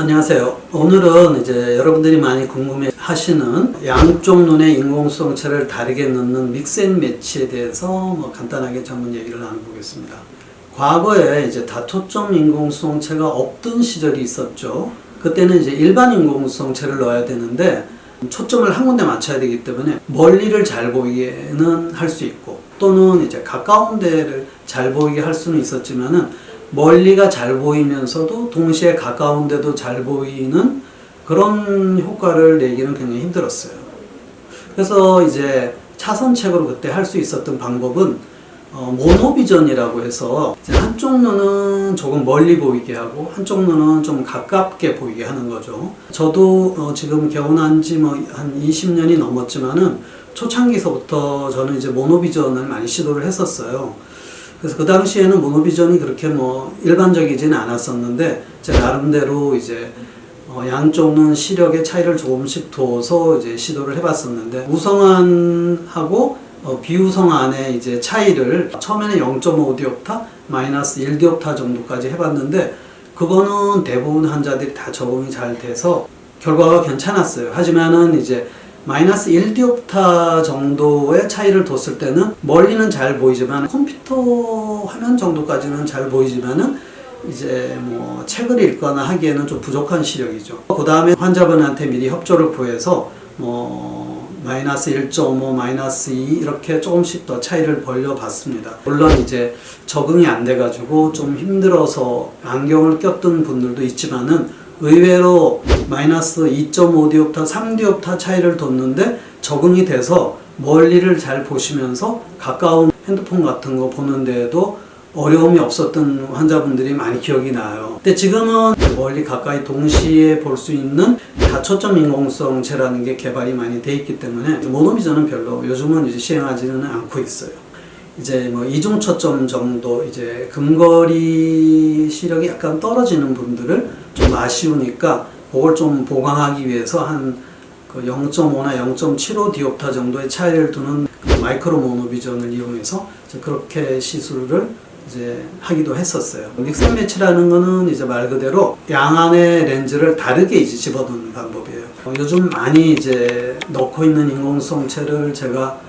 안녕하세요. 오늘은 이제 여러분들이 많이 궁금해 하시는 양쪽 눈의 인공수성체를 다르게 넣는 믹스앤매치에 대해서 간단하게 전문 얘기를 나눠보겠습니다. 과거에 이제 다초점 인공수성체가 없던 시절이 있었죠. 그때는 이제 일반 인공수성체를 넣어야 되는데 초점을 한 군데 맞춰야 되기 때문에 멀리를 잘 보이게는 할 수 있고 또는 이제 가까운 데를 잘 보이게 할 수는 있었지만은 멀리가 잘 보이면서도 동시에 가까운 데도 잘 보이는 그런 효과를 내기는 굉장히 힘들었어요. 그래서 이제 차선책으로 그때 할 수 있었던 방법은 모노비전이라고 해서 한쪽 눈은 조금 멀리 보이게 하고 한쪽 눈은 좀 가깝게 보이게 하는 거죠. 저도 지금 개원한 지 한 20년이 넘었지만은 초창기서부터 저는 이제 모노비전을 많이 시도를 했었어요. 그래서 그 당시에는 모노비전이 그렇게 일반적이지는 않았었는데 제 나름대로 이제 양쪽 눈 시력의 차이를 조금씩 둬서 이제 시도를 해봤었는데 우성안하고 비우성안의 이제 차이를 처음에는 0.5디옵타, 마이너스 1디옵타 정도까지 해봤는데 그거는 대부분 환자들이 다 적응이 잘 돼서 결과가 괜찮았어요. 하지만은 이제 마이너스 1디옵타 정도의 차이를 뒀을 때는 멀리는 잘 보이지만 컴퓨터 화면 정도까지는 잘 보이지만은 이제 책을 읽거나 하기에는 좀 부족한 시력이죠. 그 다음에 환자분한테 미리 협조를 구해서 마이너스 1.5, 마이너스 2 이렇게 조금씩 더 차이를 벌려 봤습니다. 물론 이제 적응이 안 돼가지고 좀 힘들어서 안경을 꼈던 분들도 있지만은 의외로 마이너스 2.5디옵타, 3디옵타 차이를 뒀는데 적응이 돼서 멀리를 잘 보시면서 가까운 핸드폰 같은 거 보는데도 어려움이 없었던 환자분들이 많이 기억이 나요. 근데 지금은 멀리 가까이 동시에 볼 수 있는 다초점 인공수성체라는 게 개발이 많이 돼 있기 때문에 모노비전은 별로 요즘은 이제 시행하지는 않고 있어요. 이제 이중 초점 정도 이제 근거리 시력이 약간 떨어지는 분들을 좀 아쉬우니까 그걸 좀 보강하기 위해서 한 0.5나 0.75 디옵타 정도의 차이를 두는 마이크로 모노비전을 이용해서 그렇게 시술을 이제 하기도 했었어요. 믹스앤매치라는 거는 이제 말 그대로 양안의 렌즈를 다르게 이제 집어넣는 방법이에요. 요즘 많이 이제 넣고 있는 인공수성체를 제가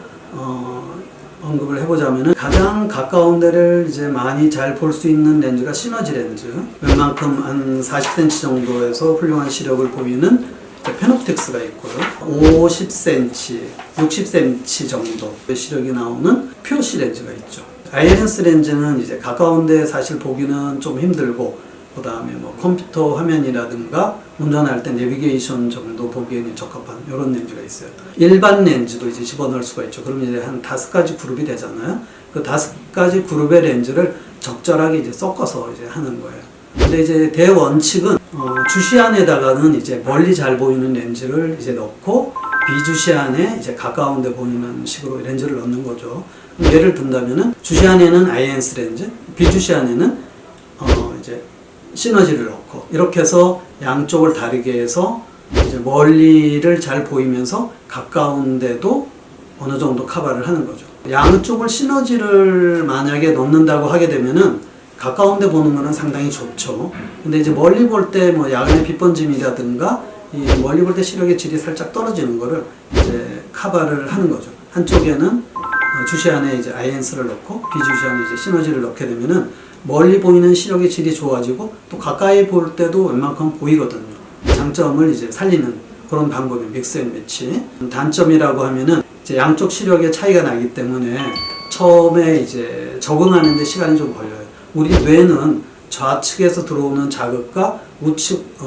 언급을 해보자면은 가장 가까운 데를 이제 많이 잘 볼 수 있는 렌즈가 시너지 렌즈. 웬만큼 한 40cm 정도에서 훌륭한 시력을 보이는 페놉틱스가 있고요. 50cm, 60cm 정도의 시력이 나오는 퓨어시 렌즈가 있죠. 아이렌스 렌즈는 이제 가까운 데 사실 보기는 좀 힘들고 그 다음에 컴퓨터 화면이라든가 운전할 때 내비게이션 정도 보기에는 적합한 이런 렌즈가 있어요. 일반 렌즈도 이제 집어넣을 수가 있죠. 그러면 이제 한 5가지 그룹이 되잖아요. 그 5가지 그룹의 렌즈를 적절하게 이제 섞어서 이제 하는 거예요. 근데 이제 대원칙은 주시안에다가는 이제 멀리 잘 보이는 렌즈를 이제 넣고 비주시안에 이제 가까운 데 보이는 식으로 렌즈를 넣는 거죠. 예를 든다면은 주시안에는 아이엔스 렌즈, 비주시안에는 이제 시너지를 넣고 이렇게 해서 양쪽을 다르게 해서 이제 멀리를 잘 보이면서 가까운데도 어느 정도 커버를 하는 거죠. 양쪽을 시너지를 만약에 넣는다고 하게 되면은 가까운데 보는 거는 상당히 좋죠. 근데 이제 멀리 볼 때 야간의 빛번짐이라든가 이 멀리 볼 때 시력의 질이 살짝 떨어지는 거를 이제 커버를 하는 거죠. 한쪽에는 주시안에 이제 아이엔스를 넣고 비주시안에 이제 시너지를 넣게 되면은 멀리 보이는 시력의 질이 좋아지고 또 가까이 볼 때도 웬만큼 보이거든요. 장점을 이제 살리는 그런 방법이 믹스앤매치. 단점이라고 하면은 이제 양쪽 시력의 차이가 나기 때문에 처음에 이제 적응하는 데 시간이 좀 걸려요. 우리 뇌는 좌측에서 들어오는 자극과 우측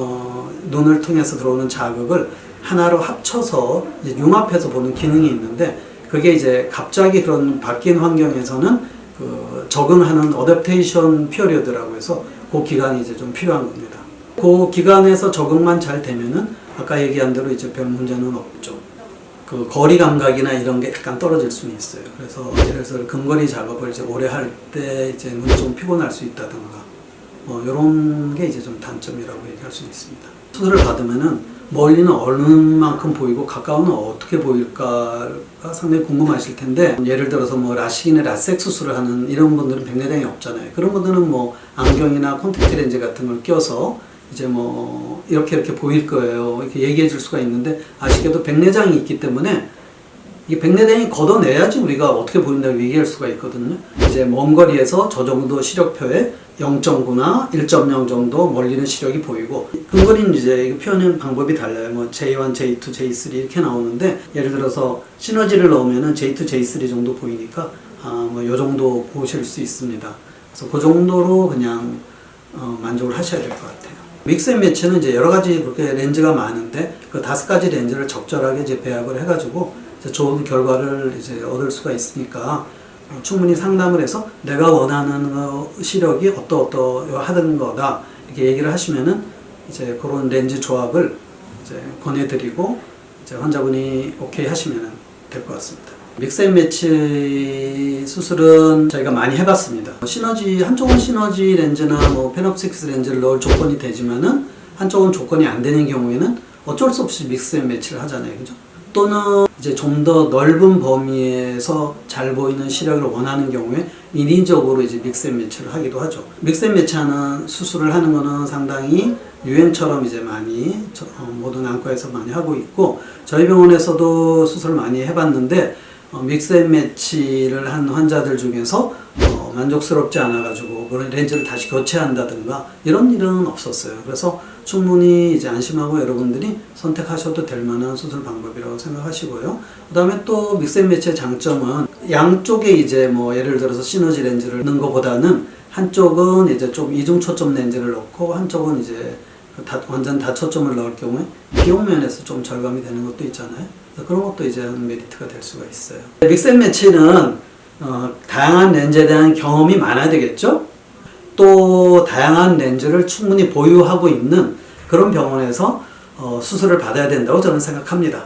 눈을 통해서 들어오는 자극을 하나로 합쳐서 이제 융합해서 보는 기능이 있는데 그게 이제 갑자기 그런 바뀐 환경에서는 적응하는 어댑테이션 피어리어드라고 해서 그 기간이 이제 좀 필요한 겁니다. 그 기간에서 적응만 잘 되면은 아까 얘기한 대로 이제 별 문제는 없죠. 그 거리 감각이나 이런 게 약간 떨어질 수는 있어요. 그래서 예를 들어서 근거리 작업을 이제 오래 할 때 이제 눈이 좀 피곤할 수 있다든가 이런 게 이제 좀 단점이라고 얘기할 수 있습니다. 수술을 받으면은 멀리는 얼만큼 보이고 가까우는 어떻게 보일까가 상당히 궁금하실 텐데 예를 들어서 라식이나 라섹 수술을 하는 이런 분들은 백내장이 없잖아요. 그런 분들은 안경이나 콘택트 렌즈 같은 걸 껴서 이제 뭐 이렇게 보일 거예요. 이렇게 얘기해 줄 수가 있는데 아쉽게도 백내장이 있기 때문에 이 백내장이 걷어내야지 우리가 어떻게 보인다고 얘기할 수가 있거든요. 이제 먼 거리에서 저 정도 시력표에 0.9나 1.0 정도 멀리는 시력이 보이고 근거리는 이제 표현하는 방법이 달라요. 뭐 J1, J2, J3 이렇게 나오는데 예를 들어서 시너지를 넣으면은 J2, J3 정도 보이니까 뭐 요 정도 보실 수 있습니다. 그래서 그 정도로 그냥 만족을 하셔야 될 것 같아요. 믹스앤매치는 이제 여러 가지 그렇게 렌즈가 많은데 그 5가지 렌즈를 적절하게 이제 배합을 해가지고 이제 좋은 결과를 이제 얻을 수가 있으니까 충분히 상담을 해서 내가 원하는 시력이 어떠하던 거다 이렇게 얘기를 하시면은 이제 그런 렌즈 조합을 이제 권해드리고 이제 환자분이 오케이 하시면은 될 것 같습니다. 믹스앤매치 수술은 저희가 많이 해봤습니다. 시너지 한쪽은 시너지 렌즈나 뭐 페놉틱스 렌즈를 넣을 조건이 되지만은 한쪽은 조건이 안 되는 경우에는 어쩔 수 없이 믹스앤매치를 하잖아요, 그죠? 또는 이제 좀 더 넓은 범위에서 잘 보이는 시력을 원하는 경우에 인위적으로 이제 믹스앤매치를 하기도 하죠. 믹스앤매치하는 수술을 하는 거는 상당히 유행처럼 이제 많이 모든 안과에서 많이 하고 있고 저희 병원에서도 수술을 많이 해봤는데 믹스앤매치를 한 환자들 중에서 만족스럽지 않아가지고 그런 렌즈를 다시 교체한다든가 이런 일은 없었어요. 그래서 충분히 이제 안심하고 여러분들이 선택하셔도 될 만한 수술 방법이라고 생각하시고요. 그 다음에 또 믹스앤매치의 장점은 양쪽에 이제 뭐 예를 들어서 시너지 렌즈를 넣는 것보다는 한쪽은 이제 좀 이중 초점 렌즈를 넣고 한쪽은 이제 완전 다초점을 넣을 경우에 비용 면에서 좀 절감이 되는 것도 있잖아요. 그런 것도 이제 메리트가 될 수가 있어요. 믹스앤매치는 다양한 렌즈에 대한 경험이 많아야 되겠죠? 또 다양한 렌즈를 충분히 보유하고 있는 그런 병원에서 수술을 받아야 된다고 저는 생각합니다.